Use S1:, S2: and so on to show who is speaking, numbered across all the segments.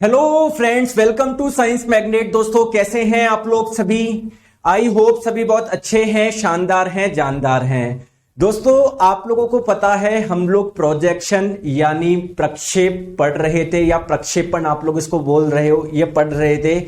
S1: Hello friends, welcome to science magnet. दोस्तों, कैसे हैं आप लोग सभी? आई होप सभी बहुत अच्छे हैं, शानदार हैं, जानदार हैं। दोस्तों, आप लोगों को पता है हम लोग प्रोजेक्शन यानी प्रक्षेप पढ़ रहे थे, या प्रक्षेपण आप लोग इसको बोल रहे हो, ये पढ़ रहे थे।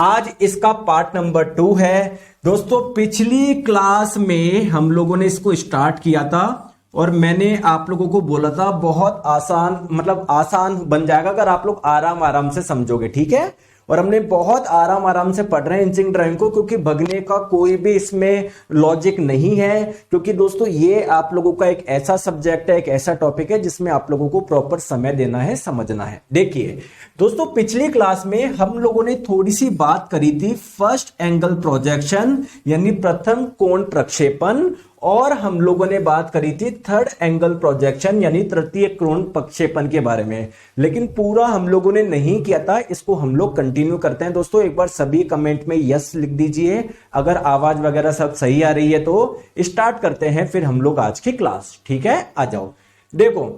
S1: आज इसका पार्ट नंबर 2 है। दोस्तों, पिछली क्लास में हम लोगों ने इसको स्टार्ट किया था और मैंने आप लोगों को बोला था बहुत आसान, मतलब आसान बन जाएगा अगर आप लोग आराम आराम से समझोगे, ठीक है। और हमने बहुत आराम आराम से पढ़ रहे हैं इंजीनियरिंग ड्राइंग को, क्योंकि भगने का कोई भी इसमें लॉजिक नहीं है। क्योंकि दोस्तों, ये आप लोगों का एक ऐसा सब्जेक्ट है, एक ऐसा टॉपिक है जिसमें आप लोगों को प्रॉपर समय देना है, समझना है। देखिए दोस्तों, पिछली क्लास में हम लोगों ने थोड़ी सी बात करी थी फर्स्ट एंगल प्रोजेक्शन यानी प्रथम कोण प्रक्षेपण, और हम लोगों ने बात करी थी थर्ड एंगल प्रोजेक्शन यानी तृतीय कोण प्रक्षेपण के बारे में। लेकिन पूरा हम लोगों ने नहीं किया था, इसको हम लोग कंटिन्यू करते हैं। दोस्तों, एक बार सभी कमेंट में यस लिख दीजिए अगर आवाज वगैरह सब सही आ रही है। तो स्टार्ट करते हैं फिर हम लोग आज की क्लास, ठीक है। आ जाओ। देखो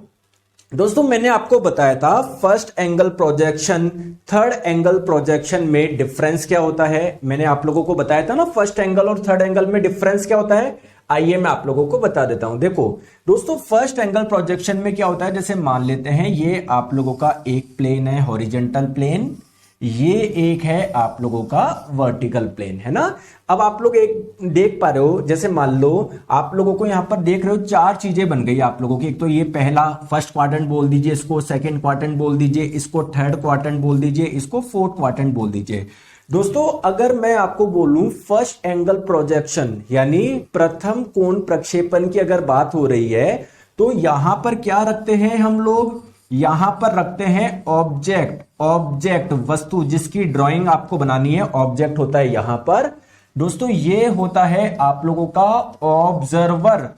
S1: दोस्तों, मैंने आपको बताया था first angle projection third angle projection में डिफरेंस क्या होता है। मैंने आप लोगों को बताया था ना फर्स्ट एंगल और थर्ड एंगल में डिफरेंस क्या होता है। आइए मैं आप लोगों को बता देता हूं। देखो दोस्तों, फर्स्ट एंगल प्रोजेक्शन में क्या होता है, जैसे मान लेते हैं ये आप लोगों का एक प्लेन है हॉरिजॉन्टल प्लेन, ये एक है आप लोगों का वर्टिकल प्लेन, है ना। अब आप लोग एक देख पा रहे हो, जैसे मान लो आप लोगों को यहां पर देख रहे हो चार चीजें बन गई आप लोगों की। एक तो ये पहला फर्स्ट क्वाड्रेंट बोल दीजिए इसको, सेकंड क्वाड्रेंट बोल दीजिए इसको, थर्ड क्वाड्रेंट बोल दीजिए इसको, फोर्थ क्वाड्रेंट बोल दीजिए। दोस्तों, अगर मैं आपको बोलूं फर्स्ट एंगल प्रोजेक्शन यानी प्रथम कोण प्रक्षेपण की अगर बात हो रही है, तो यहां पर क्या रखते हैं हम लोग, यहां पर रखते हैं ऑब्जेक्ट वस्तु जिसकी ड्राइंग आपको बनानी है। ऑब्जेक्ट होता है यहां पर दोस्तों, ये होता है आप लोगों का ऑब्जर्वर,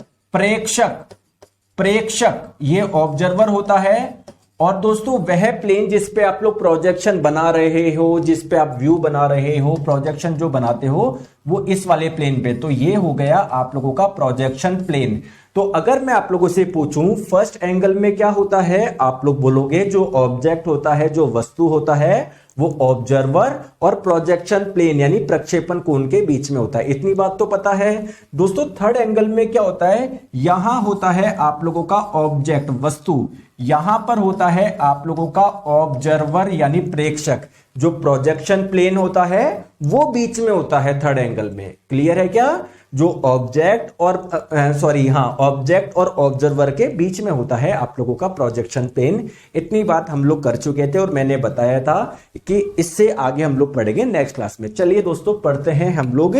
S1: प्रेक्षक ये ऑब्जर्वर होता है। और दोस्तों, वह प्लेन जिस पे आप लोग प्रोजेक्शन बना रहे हो, जिस पे आप व्यू बना रहे हो, प्रोजेक्शन जो बनाते हो वो इस वाले प्लेन पे, तो ये हो गया आप लोगों का प्रोजेक्शन प्लेन। तो अगर मैं आप लोगों से पूछूं फर्स्ट एंगल में क्या होता है, आप लोग बोलोगे जो ऑब्जेक्ट होता है, जो वस्तु होता है वो ऑब्जर्वर और प्रोजेक्शन प्लेन यानी प्रक्षेपण कोण के बीच में होता है। इतनी बात तो पता है। दोस्तों, थर्ड एंगल में क्या होता है, यहां होता है आप लोगों का ऑब्जेक्ट वस्तु, यहां पर होता है आप लोगों का ऑब्जर्वर यानी प्रेक्षक। जो प्रोजेक्शन प्लेन होता है वो बीच में होता है थर्ड एंगल में। क्लियर है क्या? जो ऑब्जेक्ट और ऑब्जेक्ट और ऑब्जर्वर के बीच में होता है आप लोगों का प्रोजेक्शन प्लेन। इतनी बात हम लोग कर चुके थे और मैंने बताया था कि इससे आगे हम लोग पढ़ेंगे नेक्स्ट क्लास में। चलिए दोस्तों, पढ़ते हैं हम लोग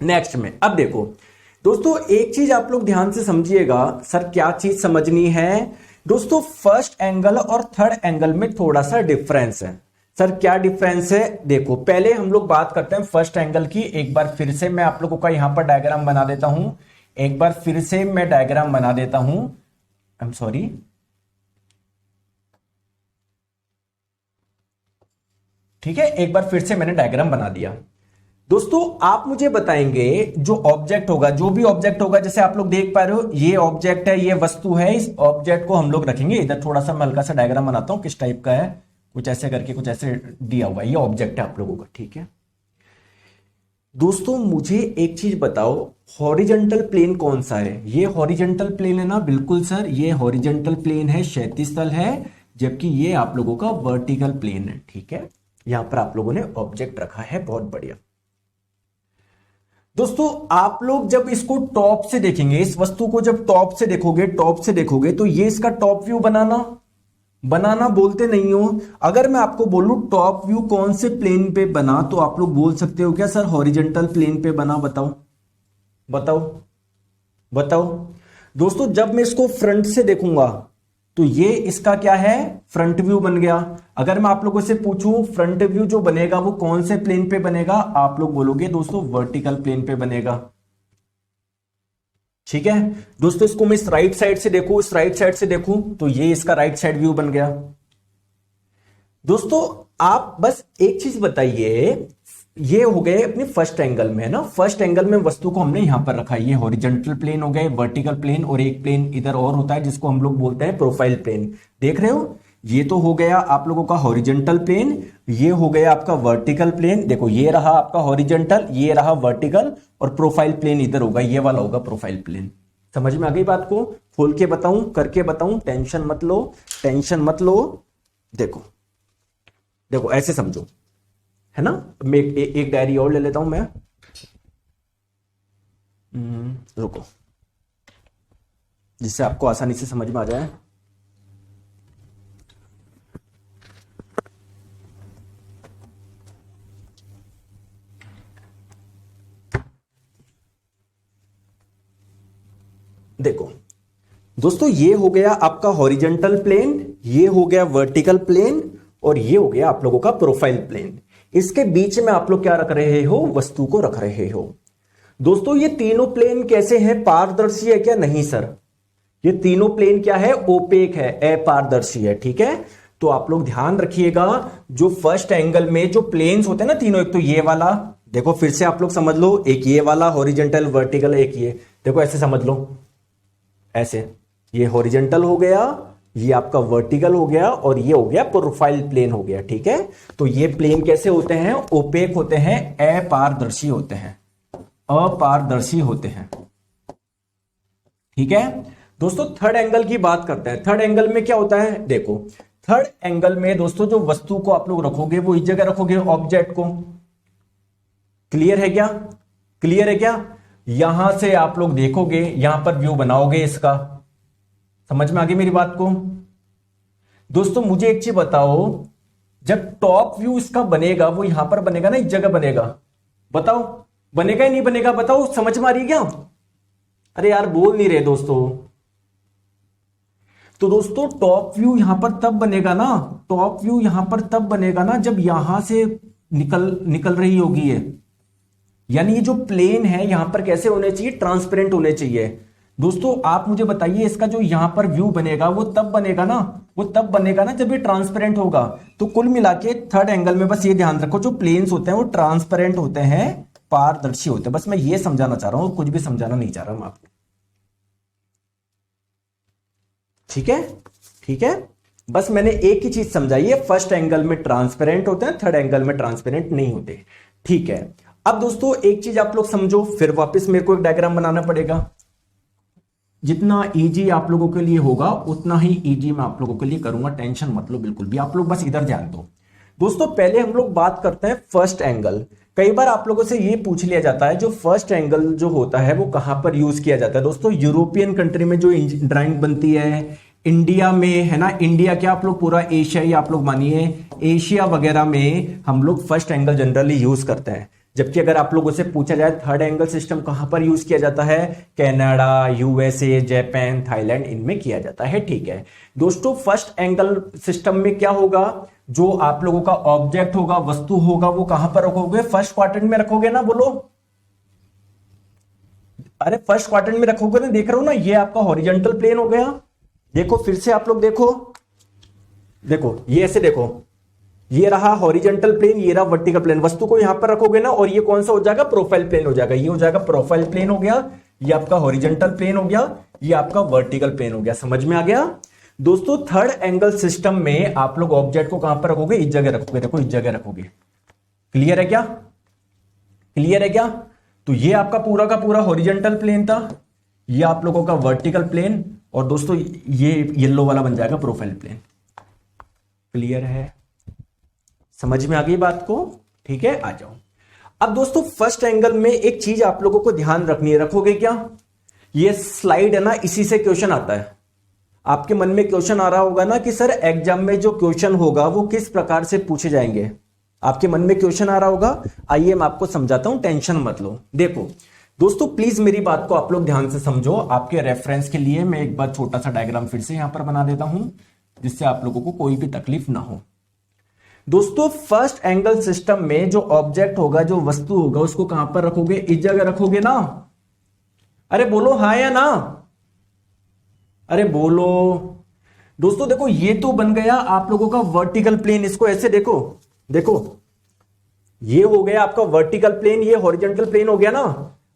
S1: नेक्स्ट में। अब देखो दोस्तों, एक चीज आप लोग ध्यान से समझिएगा। सर क्या चीज समझनी है? दोस्तों, फर्स्ट एंगल और थर्ड एंगल में थोड़ा सा डिफरेंस है। सर क्या डिफरेंस है? देखो, पहले हम लोग बात करते हैं फर्स्ट एंगल की। एक बार फिर से मैं आप लोगों का यहां पर डायग्राम बना देता हूं। एक बार फिर से मैं डायग्राम बना देता हूं। आई एम सॉरी, ठीक है, एक बार फिर से मैंने डायग्राम बना दिया। दोस्तों, आप मुझे बताएंगे जो ऑब्जेक्ट होगा, जो भी ऑब्जेक्ट होगा, जैसे आप लोग देख पा रहे हो ये ऑब्जेक्ट है, ये वस्तु है। इस ऑब्जेक्ट को हम लोग रखेंगे इधर। थोड़ा सा मैं हल्का सा डायग्राम बनाता हूं किस टाइप का है, कुछ ऐसे करके कुछ ऐसे दिया हुआ है। ये ऑब्जेक्ट है आप लोगों का, ठीक है। दोस्तों, मुझे एक चीज बताओ, हॉरिजॉन्टल प्लेन कौन सा है? ये हॉरिजॉन्टल प्लेन है ना? बिल्कुल सर, ये हॉरिजॉन्टल प्लेन है, क्षैतिज तल है। जबकि ये आप लोगों का वर्टिकल प्लेन है, ठीक है। यहां पर आप लोगों ने ऑब्जेक्ट रखा है, बहुत बढ़िया। दोस्तों, आप लोग जब इसको टॉप से देखेंगे, इस वस्तु को जब टॉप से देखोगे तो ये इसका टॉप व्यू बनाना बोलते नहीं हो। अगर मैं आपको बोलूं टॉप व्यू कौन से प्लेन पे बना, तो आप लोग बोल सकते हो क्या सर हॉरिजॉन्टल प्लेन पे बना? बताओ। दोस्तों, जब मैं इसको फ्रंट से देखूंगा तो ये इसका क्या है, फ्रंट व्यू बन गया। अगर मैं आप लोगों से पूछूं फ्रंट व्यू जो बनेगा वो कौन से प्लेन पे बनेगा, आप लोग बोलोगे दोस्तों वर्टिकल प्लेन पे बनेगा, ठीक है। दोस्तों, इसको मैं इस राइट साइड से देखूं तो ये इसका राइट साइड व्यू बन गया। दोस्तों, आप बस एक चीज बताइए, ये हो गए अपने फर्स्ट एंगल में, है ना। फर्स्ट एंगल में वस्तु को हमने यहां पर रखा है, ये हॉरिजॉन्टल प्लेन हो गए, वर्टिकल प्लेन, और एक प्लेन इधर और होता है जिसको हम लोग बोलते हैं प्रोफाइल प्लेन। देख रहे हो, ये तो हो गया आप लोगों का हॉरिजेंटल प्लेन, ये हो गया आपका वर्टिकल प्लेन। देखो ये रहा आपका हॉरिजेंटल, ये रहा वर्टिकल, और प्रोफाइल प्लेन इधर होगा, ये वाला होगा प्रोफाइल प्लेन। समझ में आ गई बात को? खोल के बताऊं, करके बताऊं? टेंशन मत लो, टेंशन मत लो। देखो देखो ऐसे समझो, है ना। मैं एक डायरी और ले लेता हूं मैं। रुको, जिससे आपको आसानी से समझ में आ जाए। देखो दोस्तों, ये हो गया आपका हॉरिजेंटल प्लेन, ये हो गया वर्टिकल प्लेन, और ये हो गया आप लोगों का प्रोफाइल प्लेन। इसके बीच में आप लोग क्या रख रहे हो? वस्तु को रख रहे हो। दोस्तों ये तीनों प्लेन कैसे हैं? पारदर्शी है क्या? नहीं सर, ये तीनों प्लेन क्या है? ओपेक है, अपारदर्शी है। ठीक है, तो आप लोग ध्यान रखिएगा, जो फर्स्ट एंगल में जो प्लेन्स होते हैं ना तीनों, एक तो ये वाला, देखो फिर से आप लोग समझ लो, एक ये वाला हॉरिजेंटल वर्टिकल, एक ये, देखो ऐसे समझ लो, ऐसे ये हॉरिजेंटल हो गया, ये आपका वर्टिकल हो गया, और ये हो गया प्रोफाइल प्लेन हो गया। ठीक है, तो ये प्लेन कैसे होते हैं? ओपेक होते हैं, अपारदर्शी होते हैं, अपारदर्शी होते हैं। ठीक है दोस्तों, थर्ड एंगल की बात करते हैं। थर्ड एंगल में क्या होता है? देखो थर्ड एंगल में दोस्तों जो वस्तु को आप लोग रखोगे वो इस जगह रखोगे, ऑब्जेक्ट को। क्लियर है क्या? क्लियर है क्या? यहां से आप लोग देखोगे, यहां पर व्यू बनाओगे इसका। समझ में आ गई मेरी बात को? दोस्तों मुझे एक चीज बताओ, जब टॉप व्यू इसका बनेगा वो यहां पर बनेगा ना, इस जगह बनेगा, बताओ बनेगा ही नहीं बनेगा? बताओ, समझ में आ रही है क्या? अरे यार बोल नहीं रहे दोस्तों। तो दोस्तों टॉप व्यू यहां पर तब बनेगा ना, टॉप व्यू यहां पर तब बनेगा ना जब यहां से निकल रही होगी ये, यानी ये जो प्लेन है यहां पर कैसे होने चाहिए? ट्रांसपेरेंट होने चाहिए। दोस्तों आप मुझे बताइए, इसका जो यहां पर व्यू बनेगा वो तब बनेगा ना, वो तब बनेगा ना जब ये ट्रांसपेरेंट होगा। तो कुल मिला के थर्ड एंगल में बस ये ध्यान रखो, जो प्लेन्स होते हैं वो ट्रांसपेरेंट होते हैं, पारदर्शी होते हैं। बस मैं ये समझाना चाह रहा हूं, कुछ भी समझाना नहीं चाह रहा हूं आपको। ठीक है, ठीक है, बस मैंने एक ही चीज समझाई है, फर्स्ट एंगल में ट्रांसपेरेंट होते हैं, थर्ड एंगल में ट्रांसपेरेंट नहीं होते। ठीक है, अब दोस्तों एक चीज आप लोग समझो, फिर वापस मेरे को एक डायग्राम बनाना पड़ेगा। जितना इजी आप लोगों के लिए होगा उतना ही इजी मैं आप लोगों के लिए करूंगा, टेंशन मत लो बिल्कुल भी। आप लोग बस इधर ध्यान दो। दोस्तों पहले हम लोग बात करते हैं फर्स्ट एंगल। कई बार आप लोगों से ये पूछ लिया जाता है, जो फर्स्ट एंगल जो होता है वो कहां पर यूज किया जाता है? दोस्तों यूरोपियन कंट्री में जो ड्राइंग बनती है, इंडिया में, है ना, इंडिया क्या आप लोग पूरा एशिया ही आप लोग मानिए, एशिया वगैरह में हम लोग फर्स्ट एंगल जनरली यूज करते हैं। जबकि अगर आप लोगों से पूछा जाए थर्ड एंगल सिस्टम कहां पर यूज किया जाता है, कनाडा, यूएसए, जापान, थाईलैंड, इनमें किया जाता है। ठीक है दोस्तों, फर्स्ट एंगल सिस्टम में क्या होगा? जो आप लोगों का ऑब्जेक्ट होगा, वस्तु होगा, वो कहां पर रखोगे? फर्स्ट क्वाड्रेंट में रखोगे ना, बोलो। अरे फर्स्ट क्वाड्रेंट में रखोगे ना, देख रहे हो ना, ये आपका हॉरिजॉन्टल प्लेन हो गया। देखो फिर से आप लोग देखो, देखो ये ऐसे देखो, ये रहा हॉरिजॉन्टल प्लेन, ये रहा वर्टिकल प्लेन। वस्तु को यहां पर रखोगे ना, और ये कौन सा हो जाएगा? प्रोफाइल प्लेन हो जाएगा। ये हो जाएगा प्रोफाइल प्लेन हो गया, ये आपका हॉरिजॉन्टल प्लेन हो गया, ये आपका वर्टिकल प्लेन हो गया। समझ में आ गया? दोस्तों थर्ड एंगल सिस्टम में आप लोग ऑब्जेक्ट को कहां पर रखोगे? इस जगह रखोगे। देखो इस जगह रखोगे। क्लियर है क्या? क्लियर है क्या? तो ये आपका पूरा का पूरा हॉरिजॉन्टल प्लेन था, ये आप लोगों का वर्टिकल प्लेन, और दोस्तों ये येलो वाला बन जाएगा प्रोफाइल प्लेन। क्लियर है? समझ में आ गई बात को? ठीक है, आ जाओ। अब दोस्तों फर्स्ट एंगल में एक चीज आप लोगों को ध्यान रखनी है, रखोगे क्या? ये स्लाइड है ना, इसी से क्वेश्चन आता है। आपके मन में क्वेश्चन आ रहा होगा ना कि सर एग्जाम में जो क्वेश्चन होगा वो किस प्रकार से पूछे जाएंगे। आपके मन में क्वेश्चन आ रहा होगा, आइए मैं आपको समझाता हूं, टेंशन मत लो। देखो दोस्तों प्लीज मेरी बात को आप लोग ध्यान से समझो। आपके रेफरेंस के लिए मैं एक बार छोटा सा डायग्राम फिर से यहां पर बना देता हूं, जिससे आप लोगों को कोई भी तकलीफ ना हो। दोस्तों फर्स्ट एंगल सिस्टम में जो ऑब्जेक्ट होगा, जो वस्तु होगा, उसको कहां पर रखोगे? इस जगह रखोगे ना। अरे बोलो हाँ या ना, अरे बोलो। दोस्तों देखो ये तो बन गया आप लोगों का वर्टिकल प्लेन। इसको ऐसे देखो, देखो ये हो गया आपका वर्टिकल प्लेन, ये हॉरिजॉन्टल प्लेन हो गया ना।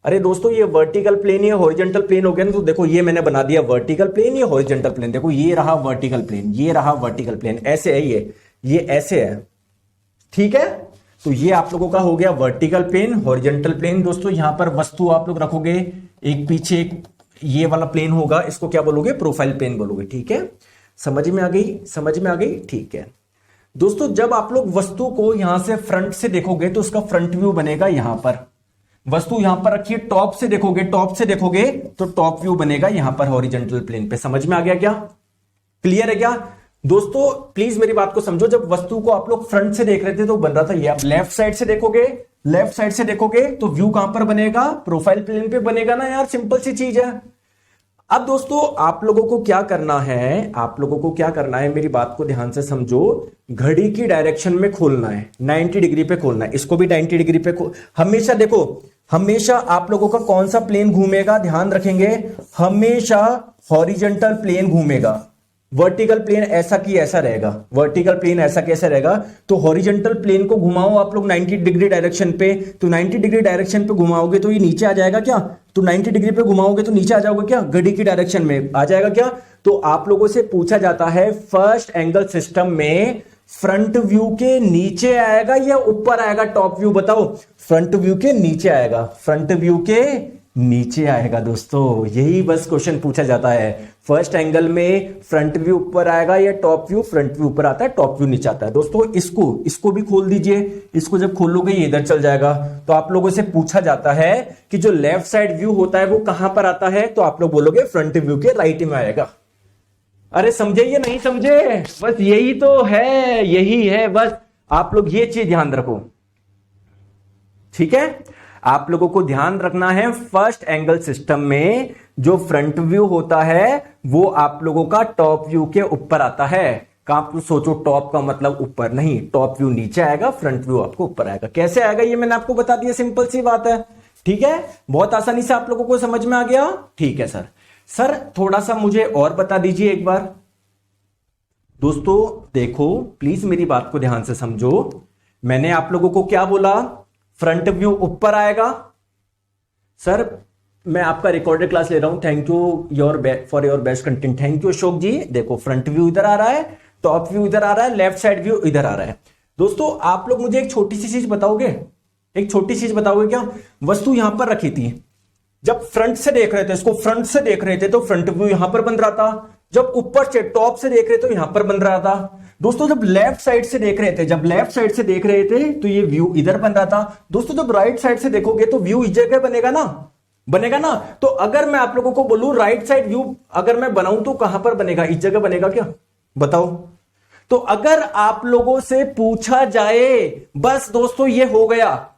S1: अरे दोस्तों ये वर्टिकल प्लेन, ये हॉरिजॉन्टल प्लेन हो गया ना, तो देखो ये मैंने बना दिया वर्टिकल प्लेन, ये हॉरिजॉन्टल प्लेन। देखो ये रहा वर्टिकल प्लेन, ये रहा वर्टिकल प्लेन, ऐसे है ये ऐसे है, ठीक है। तो ये आप लोगों का हो गया वर्टिकल प्लेन, हॉरिजॉन्टल प्लेन। दोस्तों यहां पर वस्तु आप लोग रखोगे, एक पीछे एक ये वाला प्लेन होगा, इसको क्या बोलोगे, प्रोफाइल प्लेन बोलोगे, ठीक है। समझ में आ गई, समझ में आ गई, ठीक है। दोस्तों जब आप लोग वस्तु को यहां से फ्रंट से देखोगे तो उसका फ्रंट व्यू बनेगा यहां पर। वस्तु यहां पर रखिए, टॉप से देखोगे, टॉप से देखोगे तो टॉप व्यू बनेगा यहां पर हॉरिजॉन्टल प्लेन पे। समझ में आ गया क्या, क्लियर है क्या दोस्तों? प्लीज मेरी बात को समझो, जब वस्तु को आप लोग फ्रंट से देख रहे थे तो बन रहा था ये, आप लेफ्ट साइड से देखोगे, लेफ्ट साइड से देखोगे तो व्यू कहां पर बनेगा, प्रोफाइल प्लेन पे बनेगा ना यार, सिंपल सी चीज है। अब दोस्तों आप लोगों को क्या करना है, आप लोगों को क्या करना है, मेरी बात को ध्यान से समझो। घड़ी की डायरेक्शन में खोलना है, 90 डिग्री पे खोलना है, इसको भी 90 डिग्री पे हमेशा देखो, हमेशा आप लोगों का कौन सा प्लेन घूमेगा, ध्यान रखेंगे, हमेशा हॉरिजॉन्टल प्लेन घूमेगा। वर्टिकल प्लेन ऐसा की ऐसा रहेगा, वर्टिकल प्लेन ऐसा कैसा रहेगा, तो हॉरिजॉन्टल प्लेन को घुमाओ आप लोग 90 डिग्री डायरेक्शन पे, तो 90 डिग्री डायरेक्शन पे घुमाओगे तो ये नीचे आ जाएगा क्या, तो 90 डिग्री पे घुमाओगे तो नीचे आ जाओगे क्या, घड़ी की डायरेक्शन में आ जाएगा क्या। तो आप लोगों से पूछा जाता है फर्स्ट एंगल सिस्टम में फ्रंट व्यू के नीचे आएगा या ऊपर आएगा, टॉप व्यू बताओ। फ्रंट व्यू के नीचे आएगा, फ्रंट व्यू के नीचे आएगा दोस्तों, यही बस क्वेश्चन पूछा जाता है। फर्स्ट एंगल में फ्रंट व्यू ऊपर आएगा या टॉप व्यू, फ्रंट व्यू ऊपर आता है, टॉप व्यू नीचे आता है। दोस्तों इसको भी खोल दीजिए, इसको जब खोलोगे ये इधर चल जाएगा। तो आप लोगों से पूछा जाता है कि जो लेफ्ट साइड व्यू होता है वो कहां पर आता है, तो आप लोग बोलोगे फ्रंट व्यू के राइट में आएगा। अरे समझे या नहीं समझे, बस यही तो है, यही है बस, आप लोग ये चीज ध्यान रखो, ठीक है। आप लोगों को ध्यान रखना है फर्स्ट एंगल सिस्टम में जो फ्रंट व्यू होता है वो आप लोगों का टॉप व्यू के ऊपर आता है। आप सोचो टॉप का मतलब ऊपर नहीं, टॉप व्यू नीचे आएगा, फ्रंट व्यू आपको ऊपर आएगा। कैसे आएगा ये मैंने आपको बता दिया, सिंपल सी बात है, ठीक है। बहुत आसानी से आप लोगों को समझ में आ गया, ठीक है सर। सर थोड़ा सा मुझे और बता दीजिए एक बार। दोस्तों देखो प्लीज मेरी बात को ध्यान से समझो, मैंने आप लोगों को क्या बोला, फ्रंट व्यू ऊपर आएगा। सर मैं आपका रिकॉर्डेड क्लास ले रहा हूं, thank you for your best content, thank you Ashok ji. देखो फ्रंट व्यू इधर आ रहा है, टॉप व्यू इधर आ रहा है, लेफ्ट साइड व्यू इधर आ रहा है। दोस्तों आप लोग मुझे एक छोटी सी चीज बताओगे, एक छोटी चीज बताओगे क्या, वस्तु यहां पर रखी थी, जब फ्रंट से देख रहे थे, इसको फ्रंट से देख रहे थे तो फ्रंट व्यू यहां पर बन रहा था, जब ऊपर से टॉप से देख रहे थे तो यहां पर बन रहा था। दोस्तों जब लेफ्ट साइड से देख रहे थे, जब लेफ्ट साइड से देख रहे थे तो ये व्यू इधर बन रहा था। दोस्तों जब राइट साइड से देखोगे तो व्यू इस जगह बनेगा ना, बनेगा ना। तो अगर मैं आप लोगों को बोलूं राइट साइड व्यू अगर मैं बनाऊं तो कहां पर बनेगा, इस जगह बनेगा क्या, बताओ। तो अगर आप लोगों से पूछा जाए, बस दोस्तों ये हो गया,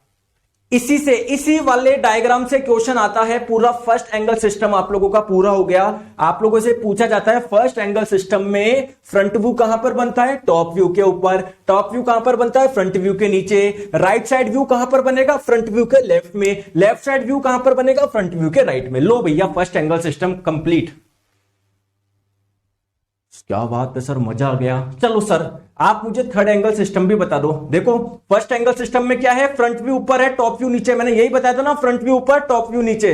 S1: इसी से, इसी वाले डायग्राम से क्वेश्चन आता है, पूरा फर्स्ट एंगल सिस्टम आप लोगों का पूरा हो गया। आप लोगों से पूछा जाता है फर्स्ट एंगल सिस्टम में फ्रंट व्यू कहां पर बनता है, टॉप व्यू के ऊपर, टॉप व्यू कहां पर बनता है, फ्रंट व्यू के नीचे, राइट साइड व्यू कहां पर बनेगा, फ्रंट व्यू के लेफ्ट में, लेफ्ट साइड व्यू कहां पर बनेगा, फ्रंट व्यू के राइट में। लो भैया फर्स्ट एंगल सिस्टम कंप्लीट। क्या बात है सर, मजा आ गया। चलो सर आप मुझे थर्ड एंगल सिस्टम भी बता दो। देखो फर्स्ट एंगल सिस्टम में क्या है, फ्रंट व्यू ऊपर है, टॉप व्यू नीचे, मैंने यही बताया था ना, फ्रंट व्यू ऊपर, टॉप व्यू नीचे।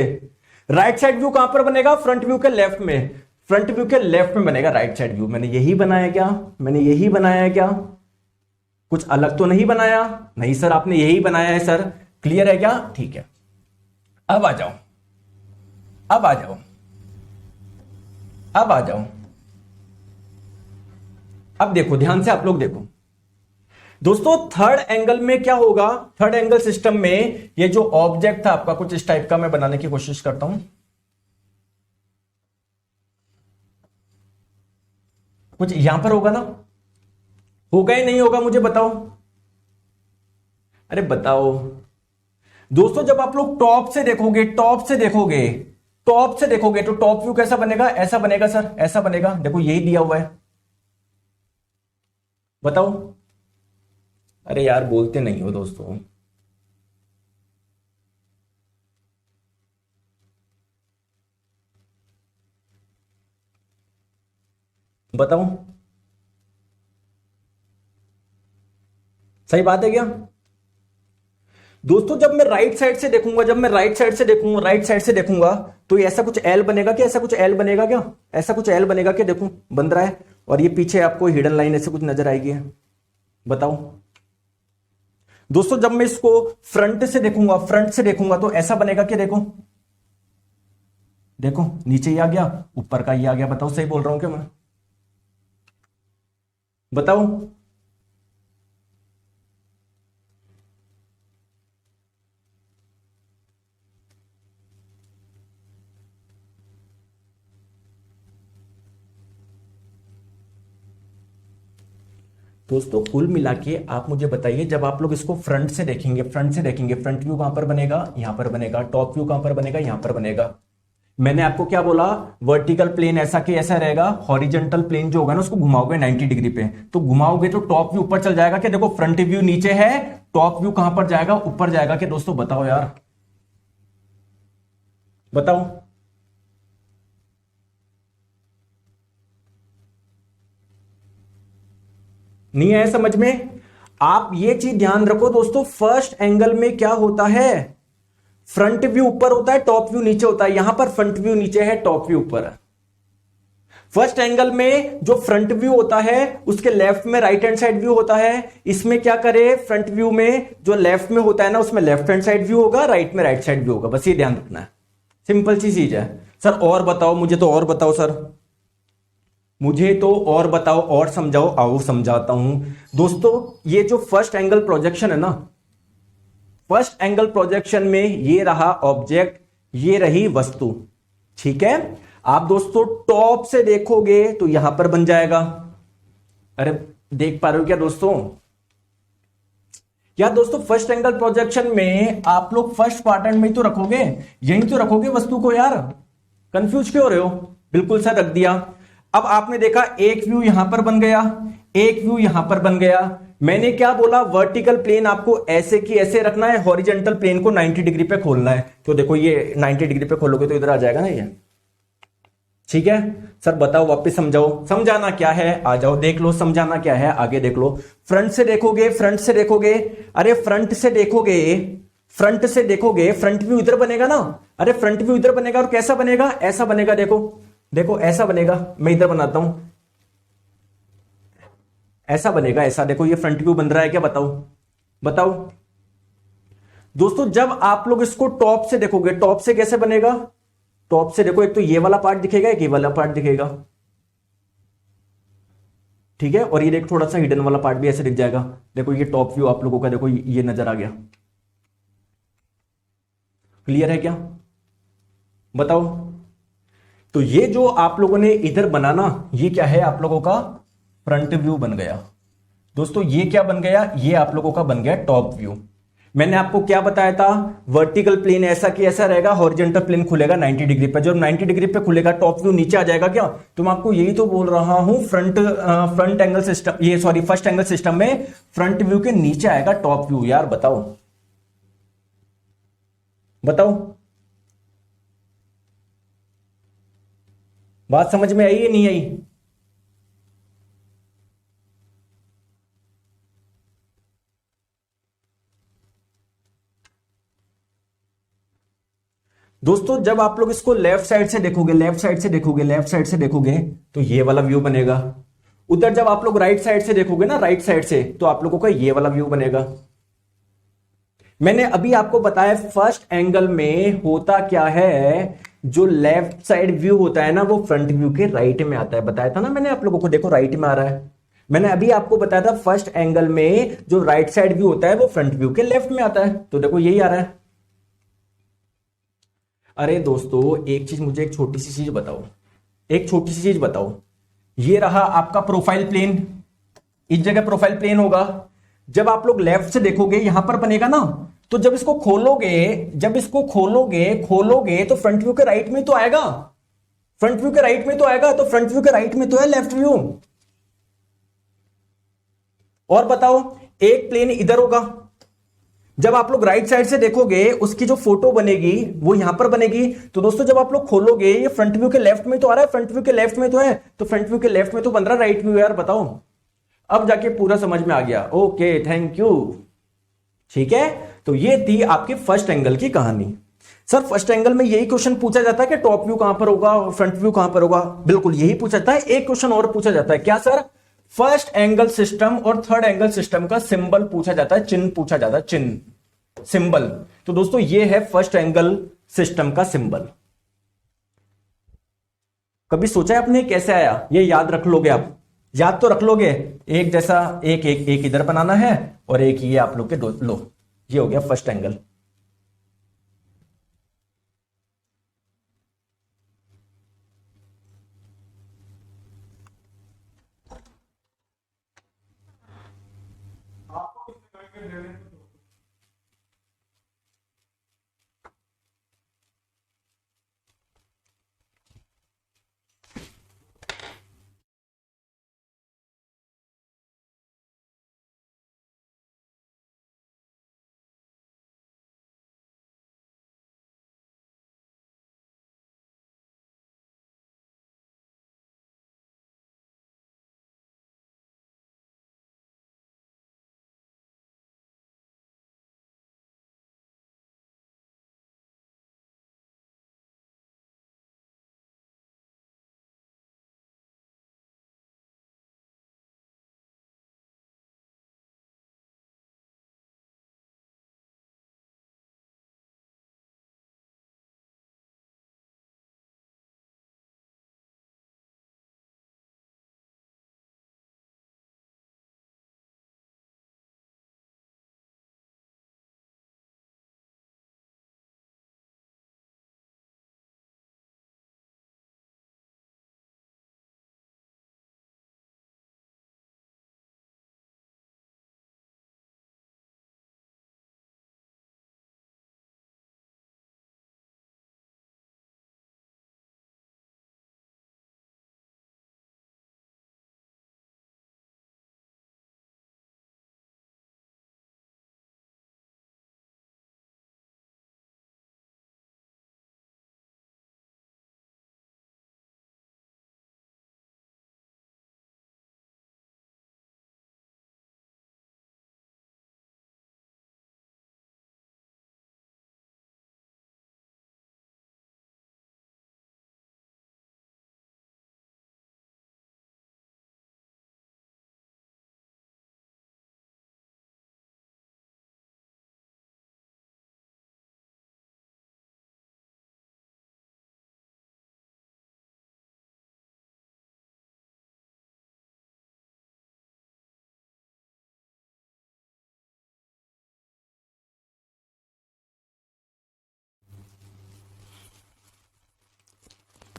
S1: राइट साइड व्यू कहां पर बनेगा, फ्रंट व्यू के लेफ्ट में, फ्रंट व्यू के लेफ्ट में बनेगा राइट साइड व्यू। मैंने यही बनाया क्या, मैंने यही बनाया क्या, कुछ अलग तो नहीं बनाया, नहीं सर आपने यही बनाया है सर, क्लियर है क्या, ठीक है। अब आ जाओ, अब आ जाओ, अब आ जाओ। अब देखो ध्यान से आप लोग देखो दोस्तों, थर्ड एंगल में क्या होगा, थर्ड एंगल सिस्टम में ये जो ऑब्जेक्ट था आपका कुछ इस टाइप का, मैं बनाने की कोशिश करता हूं, कुछ यहां पर होगा ना, होगा ही नहीं होगा मुझे बताओ, अरे बताओ। दोस्तों जब आप लोग टॉप से देखोगे, टॉप से देखोगे, टॉप से देखोगे तो टॉप व्यू कैसा बनेगा, ऐसा बनेगा सर, ऐसा बनेगा। देखो यही दिया हुआ है, बताओ। अरे यार बोलते नहीं हो दोस्तों, बताओ सही बात है क्या। दोस्तों जब मैं राइट साइड से देखूंगा, जब मैं राइट साइड से देखूंगा, राइट साइड से देखूंगा तो ये ऐसा कुछ एल बनेगा क्या? ऐसा कुछ एल बनेगा क्या? ऐसा कुछ एल बनेगा क्या? देखो बन रहा है। और ये पीछे आपको हिडन लाइन ऐसे कुछ नजर आएगी, बताओ दोस्तों। जब मैं इसको फ्रंट से देखूंगा, फ्रंट से देखूंगा तो ऐसा बनेगा क्या? देखो देखो नीचे ही आ गया, ऊपर का ही आ गया। बताओ सही बोल रहा हूं क्या मैं? बताओ। दोस्तों कुल मिला के आप मुझे बताइए, जब आप लोग इसको फ्रंट से देखेंगे, फ्रंट से देखेंगे, फ्रंट व्यू कहां पर बनेगा? यहां पर बनेगा। टॉप व्यू कहां पर बनेगा? यहां पर बनेगा। मैंने आपको क्या बोला? वर्टिकल प्लेन ऐसा कि ऐसा रहेगा, हॉरिजेंटल प्लेन जो होगा ना उसको घुमाओगे 90 डिग्री पे, तो घुमाओगे तो टॉप व्यू ऊपर चल जाएगा कि? देखो फ्रंट व्यू नीचे है, टॉप व्यू कहां पर जाएगा? ऊपर जाएगा कि? दोस्तों बताओ यार, बताओ। नहीं आया समझ में? आप ये चीज ध्यान रखो दोस्तों, फर्स्ट एंगल में क्या होता है? फ्रंट व्यू ऊपर होता है, टॉप व्यू नीचे होता है। यहां पर फ्रंट व्यू नीचे है, टॉप व्यू ऊपर है। फर्स्ट एंगल में जो फ्रंट व्यू होता है उसके लेफ्ट में राइट हैंड साइड व्यू होता है। इसमें क्या करे? फ्रंट व्यू में जो लेफ्ट में होता है ना उसमें लेफ्ट हैंड साइड व्यू होगा, राइट में राइट साइड व्यू होगा। बस ये ध्यान रखना है, सिंपल सी चीज है। सर और बताओ, मुझे तो और बताओ सर, मुझे तो और बताओ, और समझाओ। आओ समझाता हूं दोस्तों। ये जो फर्स्ट एंगल प्रोजेक्शन है ना, फर्स्ट एंगल प्रोजेक्शन में ये रहा ऑब्जेक्ट, ये रही वस्तु, ठीक है। आप दोस्तों टॉप से देखोगे तो यहां पर बन जाएगा। अरे देख पा रहे हो क्या दोस्तों? या दोस्तों फर्स्ट एंगल प्रोजेक्शन में आप लोग फर्स्ट क्वाड्रेंट में ही तो रखोगे, यहीं तो रखोगे वस्तु को यार। कंफ्यूज क्यों हो रहे हो? बिल्कुल सर रख दिया। अब आपने देखा एक व्यू यहां पर बन गया, एक व्यू यहां पर बन गया। मैंने क्या बोला? वर्टिकल प्लेन आपको ऐसे की ऐसे रखना है, हॉरिजेंटल प्लेन को 90 डिग्री पे खोलना है। तो देखो ये 90 डिग्री पे खोलोगे तो इधर आ जाएगा ना ये, ठीक है। सर बताओ, वापस समझाओ, समझाना क्या है? आ जाओ देख लो, समझाना क्या है आगे देख लो। फ्रंट से देखोगे, फ्रंट से देखोगे, अरे फ्रंट से देखोगे, फ्रंट से देखोगे, फ्रंट व्यू इधर बनेगा ना। अरे फ्रंट व्यू इधर बनेगा और कैसा बनेगा? ऐसा बनेगा। देखो देखो ऐसा बनेगा, मैं इधर बनाता हूं, ऐसा बनेगा, ऐसा। देखो ये फ्रंट व्यू बन रहा है क्या? बताओ बताओ दोस्तों। जब आप लोग इसको टॉप से देखोगे, टॉप से कैसे बनेगा? टॉप से देखो, एक तो ये वाला पार्ट दिखेगा, एक ये वाला पार्ट दिखेगा, ठीक है। और ये देख थोड़ा सा हिडन वाला पार्ट भी ऐसे दिख जाएगा। देखो ये टॉप व्यू आप लोगों का, देखो ये नजर आ गया। क्लियर है क्या? बताओ। तो ये जो आप लोगों ने इधर बनाना, ये क्या है आप लोगों का? फ्रंट व्यू बन गया। दोस्तों ये क्या बन गया? ये आप लोगों का बन गया टॉप व्यू। मैंने आपको क्या बताया था? वर्टिकल प्लेन ऐसा कि ऐसा रहेगा, हॉरिजॉन्टल प्लेन खुलेगा 90 डिग्री पे। जब 90 डिग्री पे खुलेगा टॉप व्यू नीचे आ जाएगा क्या? तो मैं आपको यही तो बोल रहा हूं, फ्रंट एंगल सिस्टम, ये सॉरी फर्स्ट एंगल सिस्टम में फ्रंट व्यू के नीचे आएगा टॉप व्यू। यार बताओ बताओ, बात समझ में आई या नहीं आई? दोस्तों जब आप लोग इसको लेफ्ट साइड से देखोगे, लेफ्ट साइड से देखोगे, लेफ्ट साइड से देखोगे तो ये वाला व्यू बनेगा। उधर जब आप लोग राइट साइड से देखोगे ना, राइट साइड से, तो आप लोगों का ये वाला व्यू बनेगा। मैंने अभी आपको बताया फर्स्ट एंगल में होता क्या है, जो लेफ्ट साइड व्यू होता है ना वो फ्रंट व्यू के राइट में आता है। बताया था ना मैंने आप लोगों को, देखो राइट में आ रहा है। मैंने अभी आपको बताया था फर्स्ट एंगल में जो राइट साइड व्यू होता है वो फ्रंट व्यू के लेफ्ट में आता है। तो देखो यही आ रहा है। अरे दोस्तों एक चीज, मुझे एक छोटी सी चीज बताओ, एक छोटी सी चीज बताओ। ये रहा आपका प्रोफाइल प्लेन, इस जगह प्रोफाइल प्लेन होगा। जब आप लोग लेफ्ट से देखोगे यहां पर बनेगा ना, तो जब इसको खोलोगे, जब इसको खोलोगे तो फ्रंट व्यू के राइट में तो आएगा, फ्रंट व्यू के राइट में तो आएगा। तो फ्रंट व्यू के राइट में तो है लेफ्ट व्यू। और बताओ, एक प्लेन इधर होगा, जब आप लोग राइट साइड से देखोगे उसकी जो फोटो बनेगी वो यहां पर बनेगी। तो दोस्तों जब आप लोग खोलोगे ये फ्रंट व्यू के लेफ्ट में तो आ रहा है, फ्रंट व्यू के लेफ्ट में तो है, तो फ्रंट व्यू के लेफ्ट में तो बन रहा है राइट व्यू। यार बताओ, अब जाके पूरा समझ में आ गया। ओके थैंक यू, ठीक है। तो ये थी आपकी फर्स्ट एंगल की कहानी। सर फर्स्ट एंगल में यही क्वेश्चन पूछा जाता है कि टॉप व्यू कहां पर होगा और फ्रंट व्यू कहां पर होगा? बिल्कुल यही पूछा जाता है। एक क्वेश्चन और पूछा जाता है, क्या सर? फर्स्ट एंगल सिस्टम और थर्ड एंगल सिस्टम का सिंबल पूछा जाता है, चिन्ह पूछा जाता है, चिन्ह, सिंबल। तो दोस्तों ये है फर्स्ट एंगल सिस्टम का सिंबल। कभी सोचा है आपने कैसे आया? ये याद रख लोगे आप, याद तो रख लोगे। एक जैसा एक एक एक इधर बनाना है और एक ये आप लोग के लो, ये हो गया फर्स्ट एंगल।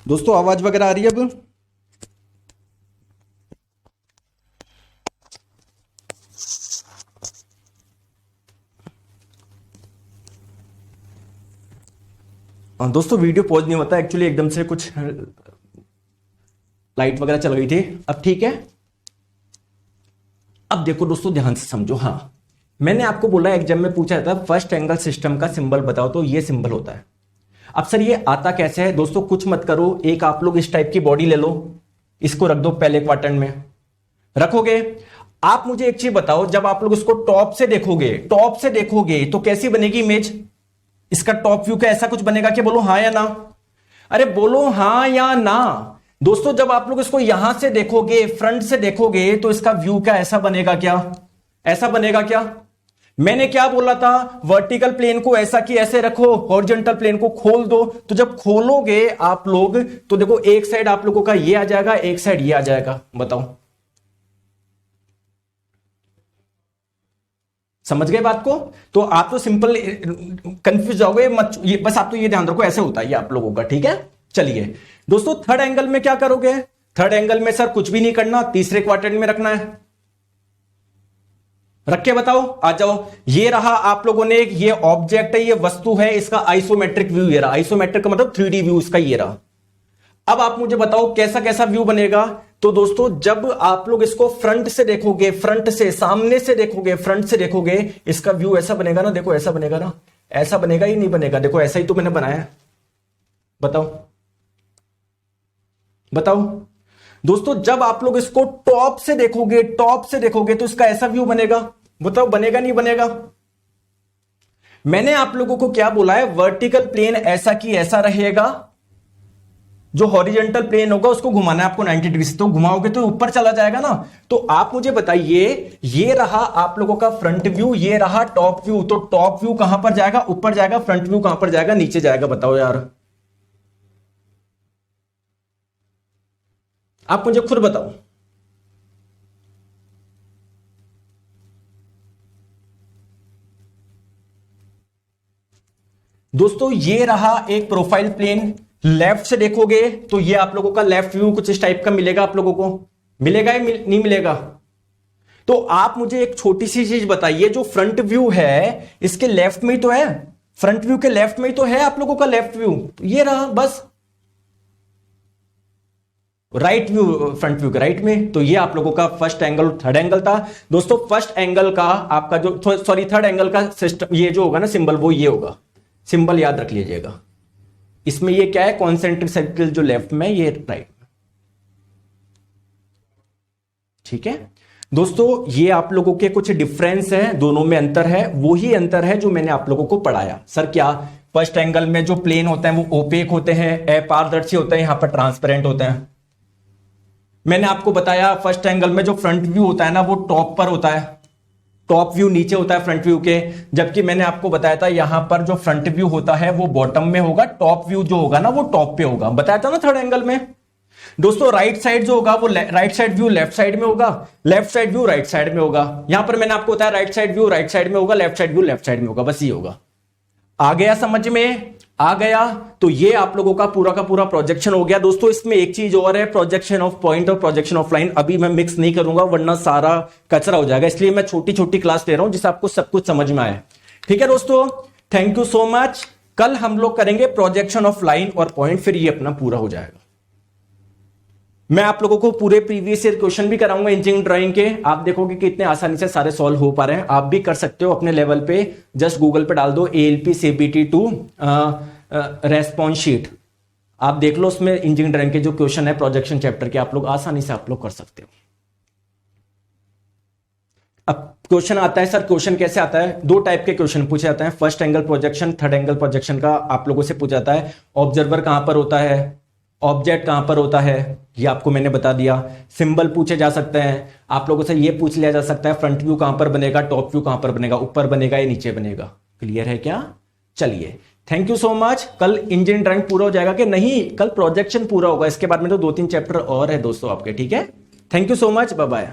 S1: दोस्तों आवाज वगैरह आ रही है अब? दोस्तों वीडियो पॉज नहीं होता एक्चुअली, एकदम से कुछ लाइट वगैरह चल गई थी। अब ठीक है? अब देखो दोस्तों ध्यान से समझो। हाँ मैंने आपको बोला एग्जाम में पूछा था फर्स्ट एंगल सिस्टम का सिंबल बताओ, तो ये सिंबल होता है। अब सर ये आता कैसे है? दोस्तों कुछ मत करो, एक आप लोग इस टाइप की बॉडी ले लो, इसको रख दो पहले क्वाड्रेंट में, रखोगे। आप मुझे एक चीज बताओ, जब आप लोग इसको टॉप से देखोगे तो कैसी बनेगी इमेज? इसका टॉप व्यू का ऐसा कुछ बनेगा क्या? बोलो हाँ या ना। अरे बोलो हाँ या ना। दोस्तों जब आप लोग इसको यहां से देखोगे, फ्रंट से देखोगे, तो इसका व्यू क्या ऐसा बनेगा क्या? ऐसा बनेगा क्या? मैंने क्या बोला था? वर्टिकल प्लेन को ऐसा कि ऐसे रखो, हॉरिजॉन्टल प्लेन को खोल दो। तो जब खोलोगे आप लोग तो देखो एक साइड आप लोगों का ये आ जाएगा, एक साइड ये आ जाएगा। बताओ समझ गए बात को? तो आप तो सिंपल कंफ्यूज जाओगे मत, ये बस आप तो ये ध्यान रखो ऐसे होता है ये आप लोगों का, ठीक है? चलिए दोस्तों थर्ड एंगल में क्या करोगे? थर्ड एंगल में सर कुछ भी नहीं करना, तीसरे क्वाड्रेंट में रखना है। रख के बताओ, आ जाओ। ये रहा आप लोगों ने, ये ऑब्जेक्ट है, ये वस्तु है, इसका आइसोमेट्रिक व्यू ये रहा। आइसोमेट्रिक का मतलब 3D व्यू इसका ये रहा। अब आप मुझे बताओ कैसा कैसा व्यू बनेगा? तो दोस्तों जब आप लोग इसको फ्रंट से देखोगे, फ्रंट से, सामने से देखोगे, फ्रंट से देखोगे, इसका व्यू ऐसा बनेगा ना। देखो ऐसा बनेगा ना, ऐसा बनेगा ही नहीं बनेगा? देखो ऐसा ही तो मैंने बनाया है। बताओ बताओ दोस्तों, जब आप लोग इसको टॉप से देखोगे, तो इसका ऐसा व्यू बनेगा। बताओ बनेगा नहीं बनेगा? मैंने आप लोगों को क्या बोला है, वर्टिकल प्लेन ऐसा कि ऐसा रहेगा, जो हॉरिजेंटल प्लेन होगा उसको घुमाना है आपको 90 डिग्री से, तो घुमाओगे तो ऊपर चला जाएगा ना। तो आप मुझे बताइए, ये रहा आप लोगों का फ्रंट व्यू, ये रहा टॉप व्यू, तो टॉप व्यू कहां पर जाएगा, ऊपर जाएगा, फ्रंट व्यू कहां पर जाएगा, नीचे जाएगा, बताओ यार, आप मुझे खुद बताओ। दोस्तों ये रहा एक प्रोफाइल प्लेन, लेफ्ट से देखोगे तो ये आप लोगों का लेफ्ट व्यू कुछ इस टाइप का मिलेगा, आप लोगों को मिलेगा या नहीं मिलेगा। तो आप मुझे एक छोटी सी चीज बताइए, जो फ्रंट व्यू है इसके लेफ्ट में ही तो है, फ्रंट व्यू के लेफ्ट में ही तो है आप लोगों का लेफ्ट व्यू, ये रहा बस। राइट व्यू फ्रंट व्यू के राइट में, तो ये आप लोगों का फर्स्ट एंगल थर्ड एंगल था। दोस्तों फर्स्ट एंगल का आपका जो, सॉरी थर्ड एंगल का सिस्टम, ये जो होगा ना सिंबल, वो ये होगा, सिंबल याद रख लीजिएगा। इसमें ये क्या है, कॉन्सेंट्रिक सर्किल जो लेफ्ट में, ये राइट में, ठीक है। दोस्तों ये आप लोगों के कुछ डिफरेंस है, दोनों में अंतर है, वो ही अंतर है जो मैंने आप लोगों को पढ़ाया। सर क्या, फर्स्ट एंगल में जो प्लेन होते हैं वो ओपेक होते हैं, अपारदर्शी होते हैं, यहां पर ट्रांसपेरेंट होते हैं। मैंने आपको बताया फर्स्ट एंगल में जो फ्रंट व्यू होता है ना वो टॉप पर होता है, टॉप व्यू नीचे होता है फ्रंट व्यू के, जबकि मैंने आपको बताया था यहां पर जो फ्रंट व्यू होता है वो बॉटम में होगा, टॉप व्यू जो होगा ना वो टॉप पे होगा, बताया था ना थर्ड एंगल में। दोस्तों राइट साइड जो होगा वो right side view left side में होगा, left side view right side में होगा। यहां पर मैंने आपको बताया right side view right side में होगा, left side view left side में होगा, बस ये होगा। आ गया समझ में, आ गया। तो ये आप लोगों का पूरा प्रोजेक्शन हो गया। दोस्तों इसमें एक चीज और है, प्रोजेक्शन ऑफ पॉइंट और प्रोजेक्शन ऑफ लाइन, अभी मैं मिक्स नहीं करूंगा वरना सारा कचरा हो जाएगा, इसलिए मैं छोटी छोटी क्लास ले रहा हूं जिससे आपको सब कुछ समझ में आए। ठीक है दोस्तों, थैंक यू सो मच। कल हम लोग करेंगे प्रोजेक्शन ऑफ लाइन और पॉइंट, फिर ये अपना पूरा हो जाएगा। मैं आप लोगों को पूरे प्रीवियस ईयर क्वेश्चन भी कराऊंगा इंजीनियरिंग ड्राइंग के, आप देखोगे कि इतने आसानी से सारे सॉल्व हो पा रहे हैं। आप भी कर सकते हो अपने लेवल पे, जस्ट गूगल पे डाल दो ALP CBT 2 रेस्पॉन्स शीट, आप देख लो, उसमें इंजीनियरिंग ड्राइंग के जो क्वेश्चन है प्रोजेक्शन चैप्टर के, आप लोग आसानी से आप लोग कर सकते हो। अब क्वेश्चन आता है, सर क्वेश्चन कैसे आता है, दो टाइप के क्वेश्चन पूछे जाते हैं, first angle projection, third angle projection का आप लोगों से पूछा जाता है। ऑब्जर्वर कहां पर होता है, ऑब्जेक्ट कहां पर होता है, ये आपको मैंने बता दिया। सिंबल पूछे जा सकते हैं आप लोगों से, ये पूछ लिया जा सकता है फ्रंट व्यू कहां पर बनेगा, टॉप व्यू कहां पर बनेगा, ऊपर बनेगा या नीचे बनेगा। क्लियर है क्या? चलिए थैंक यू सो मच। कल इंजीनियरिंग ड्राइंग पूरा हो जाएगा कि नहीं, कल प्रोजेक्शन पूरा होगा, इसके बाद में तो 2-3 चैप्टर और है दोस्तों आपके। ठीक है, thank you so much, bye bye.